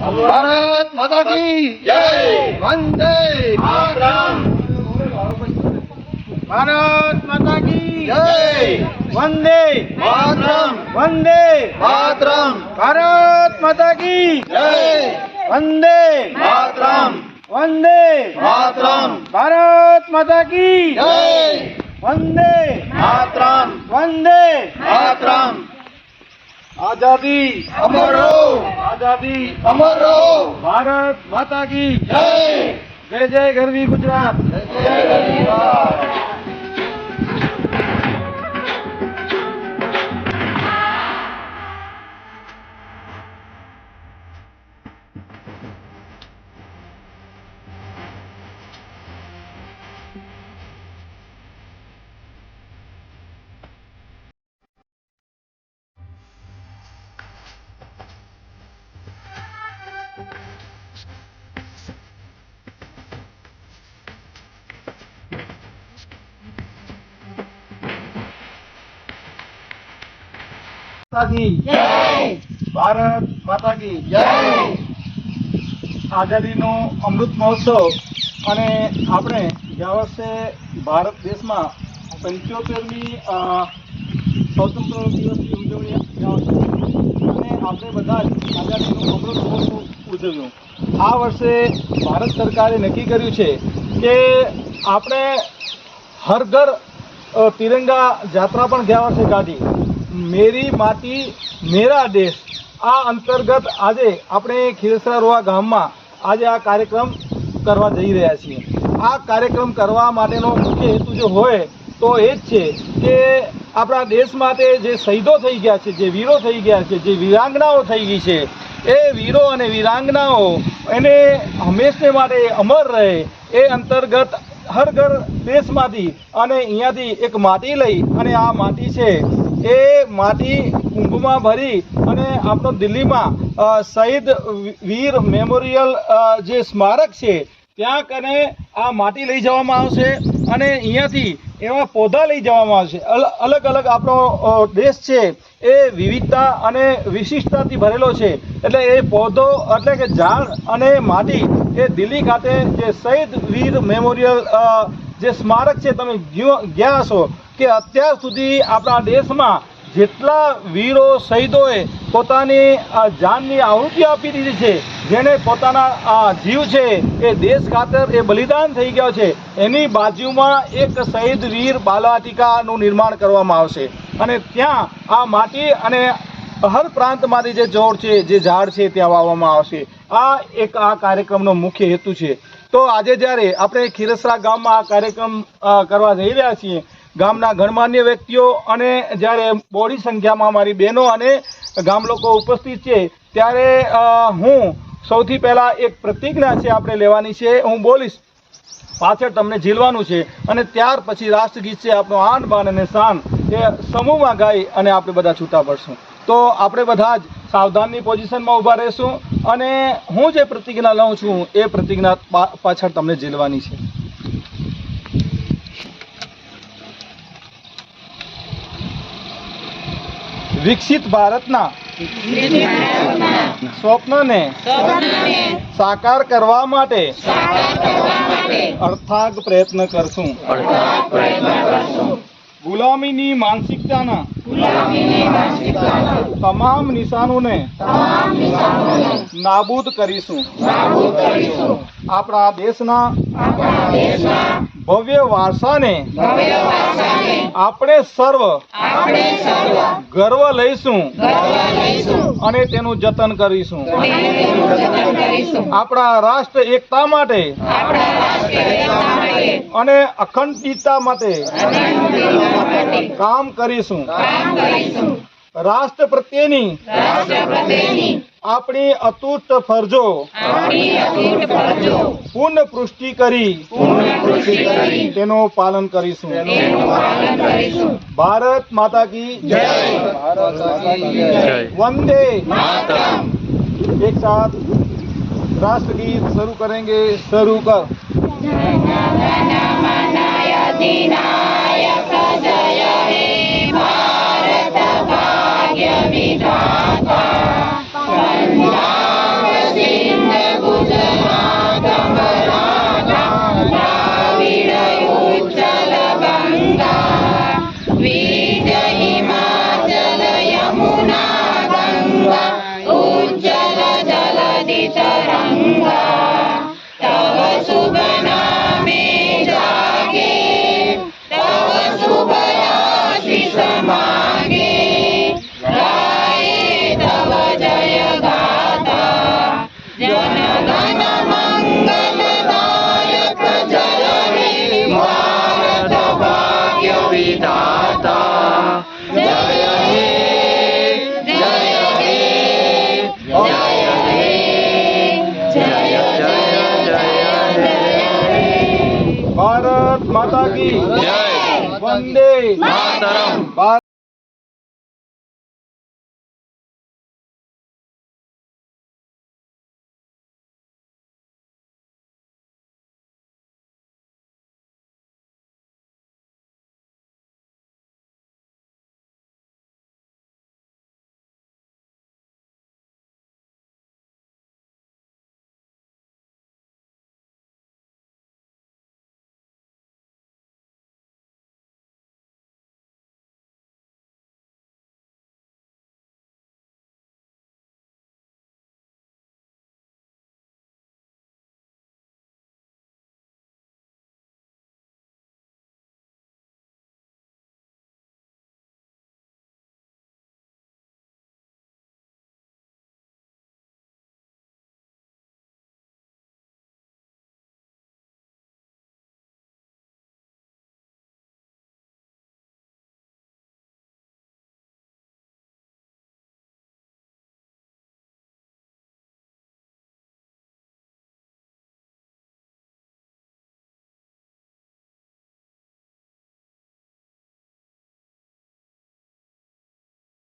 भारत माता की जय। वंदे मातरम। भारत माता की जय। वंदे मातरम। वंदे मातरम। भारत माता की जय। वंदे मातरम। वंदे मातरम। भारत माता की जय। वंदे मातरम। वंदे मातरम। आजादी अमर हो। आजादी अमर हो। भारत माता की जय। जय जय गरवी गुजरात। जय जय गरवी गुजरात। माता की जय। भारत माता की जय। આઝાદીનો અમૃત મહોત્સવ અને આપણે ગયા વર્ષે ભારત દેશમાં 75મી સ્વતંત્ર દિવસની ઉજવણી અને આપણે બધા જ આઝાદીનો અમૃત મહોત્સવ ઉજવ્યો. આ વર્ષે ભારત સરકારે નક્કી કર્યું છે કે આપણે હર ઘર તિરંગા યાત્રા પણ ગયા વર્ષે કાઢી. મેરી માટી મેરા દેશ આ અંતર્ગત આજે આપણે ખીરસરા રોવા ગામમાં આજે આ કાર્યક્રમ કરવા જઈ રહ્યા છીએ. આ કાર્યક્રમ કરવા માટેનો મુખ્ય હેતુ જો હોય તો એ જ છે કે આપણા દેશ માટે જે શહીદો થઈ ગયા છે, જે વીરો થઈ ગયા છે, જે વીરાંગનાઓ થઈ ગઈ છે, એ વીરો અને વીરાંગનાઓ એને હંમેશને માટે અમર રહે એ અંતર્ગત હર ઘર દેશમાંથી અને અહીંયાથી એક માટી લઈ અને આ માટી છે એ માટી કુંભમાં ભરી અને આપણો દિલ્હીમાં શહીદ વીર મેમોરિયલ જે સ્મારક છે ત્યાં કને આ માટી લઈ જવામાં આવશે અને અહીંયાથી એવા પૌધા લઈ જવામાં આવશે. અલગ અલગ આપણો દેશ છે એ વિવિધતા અને વિશિષ્ટતાથી ભરેલો છે. એટલે એ પૌધો એટલે કે ઝાડ અને માટી એ દિલ્હી ખાતે જે શહીદ વીર મેમોરિયલ જે સ્મારક છે તમે ગયા હશો કે અત્યાર સુધી આપણા દેશમાં જેટલા વીરો શહીદોએ પોતાની જાનની આહુતિ આપી દીધી છે, જેને પોતાના જીવ છે એ દેશ ખાતર એ બલિદાન થઈ ગયો છે, એની બાજુમાં એક શહીદ વીર બાલવાટિકાનું નિર્માણ કરવામાં આવશે અને ત્યાં આ માટી અને હર પ્રાંતમાંથી જે છોડ છે, જે ઝાડ છે ત્યાં વાવવામાં આવશે. આ એક આ કાર્યક્રમનો મુખ્ય હેતુ છે. તો આજે જ્યારે આપણે ખીરસરા ગામમાં આ કાર્યક્રમ કરવા જઈ રહ્યા છીએ, ગામના ગણમાન્ય વ્યક્તિઓ અને જ્યારે બોડી સંખ્યામાં મારી બહેનો અને ગામ લોકો ઉપસ્થિત છે ત્યારે હું સૌથી પહેલાં એક પ્રતિજ્ઞા છે આપણે લેવાની છે, હું બોલીશ, પાછળ તમને ઝીલવાનું છે અને ત્યાર પછી રાષ્ટ્રગીત છે આપણો આન બાન અને શાન એ સમૂહમાં ગાઈ અને આપણે બધા છૂટા પડશું. તો આપણે બધા જ સાવધાનની પોઝિશનમાં ઊભા રહીશું અને હું જે પ્રતિજ્ઞા લઉં છું એ પ્રતિજ્ઞા પાછળ તમને ઝીલવાની છે. વિકસિત ભારતના સ્વપ્નને સાકાર કરવા માટે અથાગ પ્રયત્ન કરશું. ગુલામીની માનસિકતાના તમામ નિશાનોને નાબૂદ કરીશું. આપણા દેશના ભવ્ય વારસાને આપણે સર્વ ગર્વ લઈશું અને તેનું જતન કરીશું. આપણા રાષ્ટ્ર એકતા માટે અને અખંડિતતા માટે કામ કરીશું. રાષ્ટ્ર પ્રત્યેની આપણી અતૂટ ફરજો પૂર્ણ પુષ્ટિ કરી તેનું પાલન કરીશું. ભારત માતા કી જય. वंदे मातरम। एक साथ राष्ट्र गीत शुरू करेंगे. शुरू कर. जय हे भारत भाग्य विधाता पंजाब ભારત માતા કી જય વંદે માતરમ. ભારત